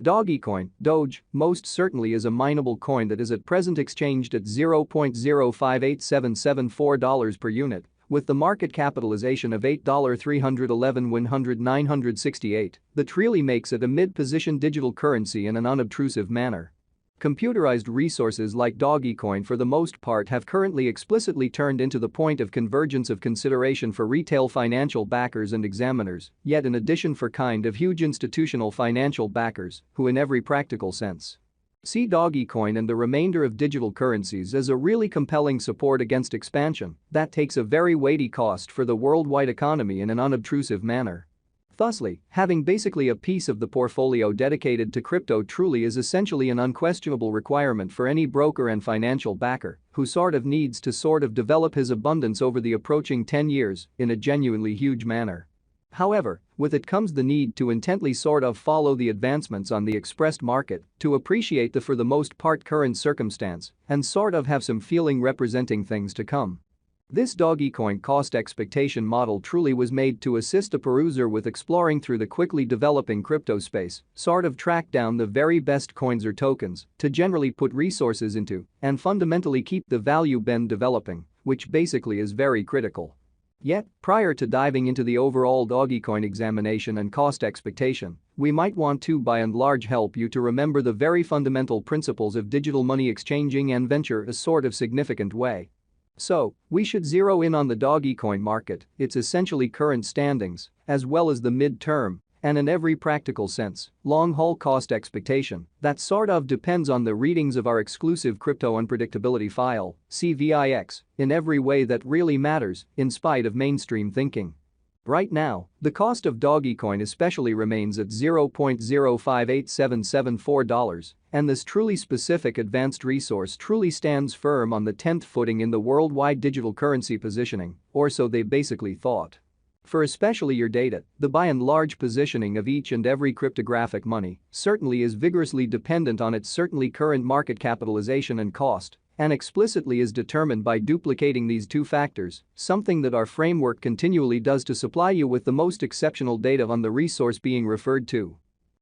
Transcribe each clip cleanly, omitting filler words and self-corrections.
Dogecoin, Doge, most certainly is a mineable coin that is at present exchanged at $0.058774 per unit, with the market capitalization of $8,311,968, that really makes it a mid-position digital currency in an unobtrusive manner. Computerized resources like Dogecoin for the most part have currently explicitly turned into the point of convergence of consideration for retail financial backers and examiners, yet in addition for kind of huge institutional financial backers who in every practical sense see Dogecoin and the remainder of digital currencies as a really compelling support against expansion that takes a very weighty cost for the worldwide economy in an unobtrusive manner. Thusly, having basically a piece of the portfolio dedicated to crypto truly is essentially an unquestionable requirement for any broker and financial backer who needs to develop his abundance over the approaching 10 years in a genuinely huge manner. However, with it comes the need to intently follow the advancements on the expressed market to appreciate the for the most part current circumstance and have some feeling representing things to come. This Dogecoin cost expectation model truly was made to assist a peruser with exploring through the quickly developing crypto space, track down the very best coins or tokens to generally put resources into and fundamentally keep the value been developing, which basically is very critical. Yet, prior to diving into the overall Dogecoin examination and cost expectation, we might want to by and large help you to remember the very fundamental principles of digital money exchanging and venture a significant way. So, we should zero in on the Dogecoin market, its essentially current standings, as well as the mid-term, and in every practical sense, long-haul cost expectation that depends on the readings of our exclusive crypto unpredictability file, CVIX, in every way that really matters, in spite of mainstream thinking. Right now, the cost of Dogecoin especially remains at $0.058774, and this truly specific advanced resource truly stands firm on the 10th footing in the worldwide digital currency positioning, or so they basically thought. For especially your data, the by and large positioning of each and every cryptographic money certainly is vigorously dependent on its current market capitalization and cost, and explicitly is determined by duplicating these two factors, something that our framework continually does to supply you with the most exceptional data on the resource being referred to.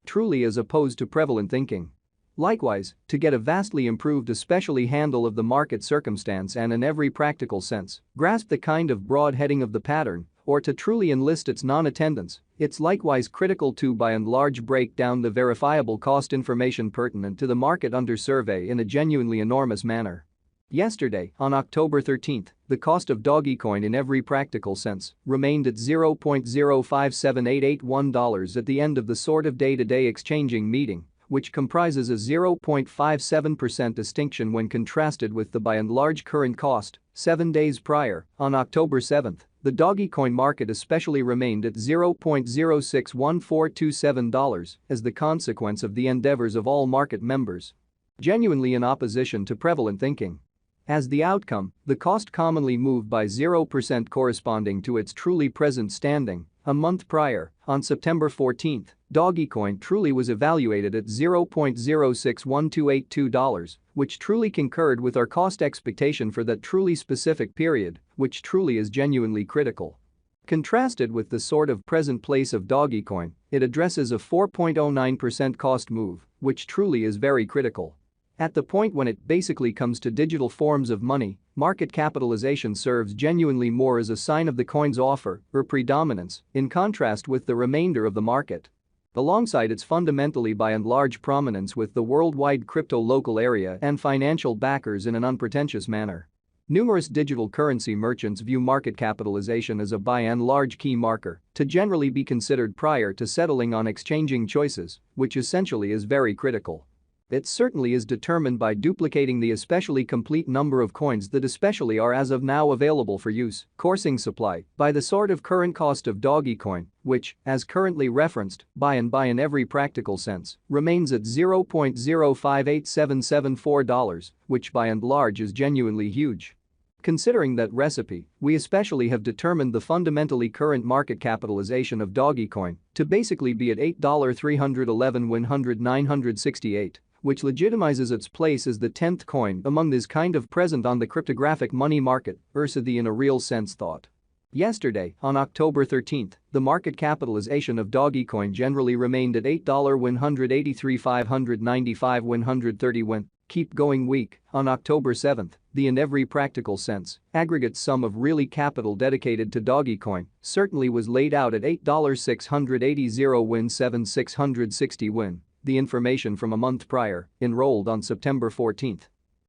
Truly as opposed to prevalent thinking. Likewise, to get a vastly improved especially handle of the market circumstance and in every practical sense, grasp the kind of broad heading of the pattern, or to truly enlist its non-attendance, it's likewise critical to by and large break down the verifiable cost information pertinent to the market under survey in a genuinely enormous manner. Yesterday, on October 13, the cost of Dogecoin in every practical sense remained at $0.057881 at the end of the day-to-day exchanging meeting, which comprises a 0.57% distinction when contrasted with the by and large current cost 7 days prior. On October 7, the Dogecoin market especially remained at $0.061427 as the consequence of the endeavors of all market members. Genuinely in opposition to prevalent thinking. As the outcome, the cost commonly moved by 0% corresponding to its truly present standing. A month prior, on September 14, Dogecoin truly was evaluated at $0.061282, which truly concurred with our cost expectation for that truly specific period, which truly is genuinely critical. Contrasted with the present place of Dogecoin, it addresses a 4.09% cost move, which truly is very critical. At the point when it basically comes to digital forms of money, market capitalization serves genuinely more as a sign of the coin's offer or predominance in contrast with the remainder of the market. Alongside its fundamentally by and large prominence with the worldwide crypto local area and financial backers in an unpretentious manner. Numerous digital currency merchants view market capitalization as a by and large key marker to generally be considered prior to settling on exchanging choices, which essentially is very critical. It certainly is determined by duplicating the especially complete number of coins that especially are as of now available for use, coursing supply, by the current cost of Dogecoin, which, as currently referenced, by in every practical sense, remains at $0.058774, which by and large is genuinely huge. Considering that recipe, we especially have determined the fundamentally current market capitalization of Dogecoin to basically be at $8,311,968. Which legitimizes its place as the 10th coin among this kind of present on the cryptographic money market, in a real sense thought. Yesterday, on October 13, the market capitalization of Dogecoin generally remained at $8,183,595,130 keep going week. On October 7, in every practical sense, aggregate sum of really capital dedicated to Dogecoin certainly was laid out at $8,680,760. The information from a month prior, enrolled on September 14.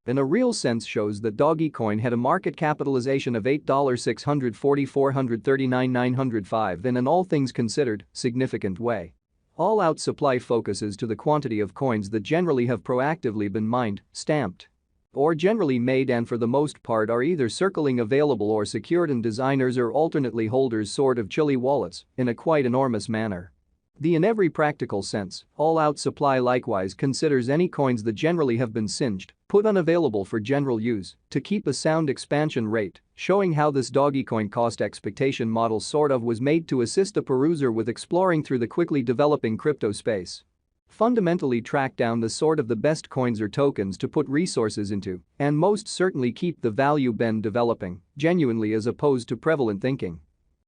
In a real sense shows that Dogecoin had a market capitalization of $8,640,439,905 in an all things considered, significant way. All-out supply focuses to the quantity of coins that generally have proactively been mined, stamped, or generally made and for the most part are either circling available or secured in designers or alternately holders sort of chilly wallets in a quite enormous manner. In every practical sense, all-out supply likewise considers any coins that generally have been singed, put unavailable for general use, to keep a sound expansion rate, showing how this Dogecoin cost expectation model sort of was made to assist the peruser with exploring through the quickly developing crypto space. Fundamentally track down the sort of the best coins or tokens to put resources into, and most certainly keep the value been developing, genuinely as opposed to prevalent thinking.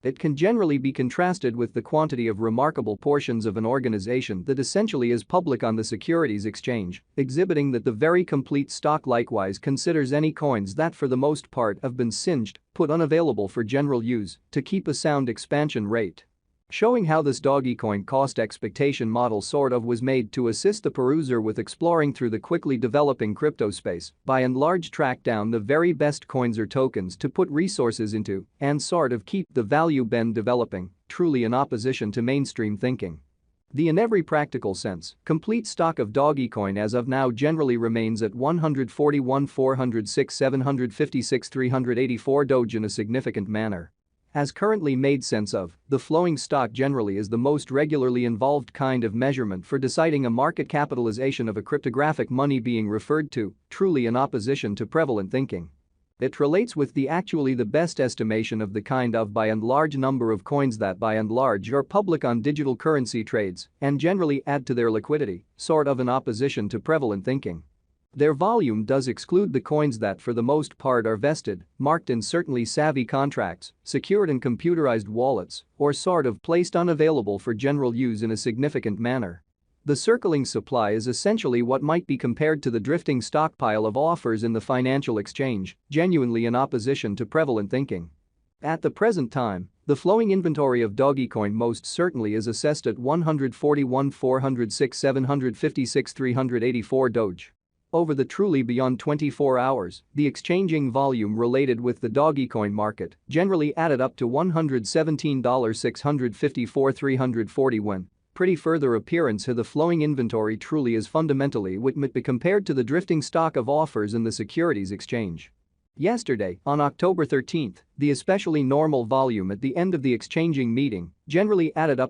It can generally be contrasted with the quantity of remarkable portions of an organization that essentially is public on the securities exchange, exhibiting that the very complete stock likewise considers any coins that for the most part have been singed, put unavailable for general use, to keep a sound expansion rate. Showing how this Dogecoin cost expectation model sort of was made to assist the peruser with exploring through the quickly developing crypto space, by and large track down the very best coins or tokens to put resources into, and sort of keep the value been developing, truly in opposition to mainstream thinking. In every practical sense, complete stock of Dogecoin as of now generally remains at 141,406,756,384 Doge in a significant manner. As currently made sense of, the flowing stock generally is the most regularly involved kind of measurement for deciding a market capitalization of a cryptographic money being referred to, truly in opposition to prevalent thinking. It relates with the actually the best estimation of the kind of by and large number of coins that by and large are public on digital currency trades and generally add to their liquidity, sort of in opposition to prevalent thinking. Their volume does exclude the coins that for the most part are vested, marked in certainly savvy contracts, secured in computerized wallets, or sort of placed unavailable for general use in a significant manner. The circling supply is essentially what might be compared to the drifting stockpile of offers in the financial exchange, genuinely in opposition to prevalent thinking. At the present time, the flowing inventory of Dogecoin most certainly is assessed at 141,406,756,384 Doge. Over the truly beyond 24 hours, the exchanging volume related with the Dogecoin market generally added up to $117,654,340. Pretty further appearance of the flowing inventory truly is fundamentally what might be compared to the drifting stock of offers in the securities exchange. Yesterday, on October 13, the especially normal volume at the end of the exchanging meeting generally added up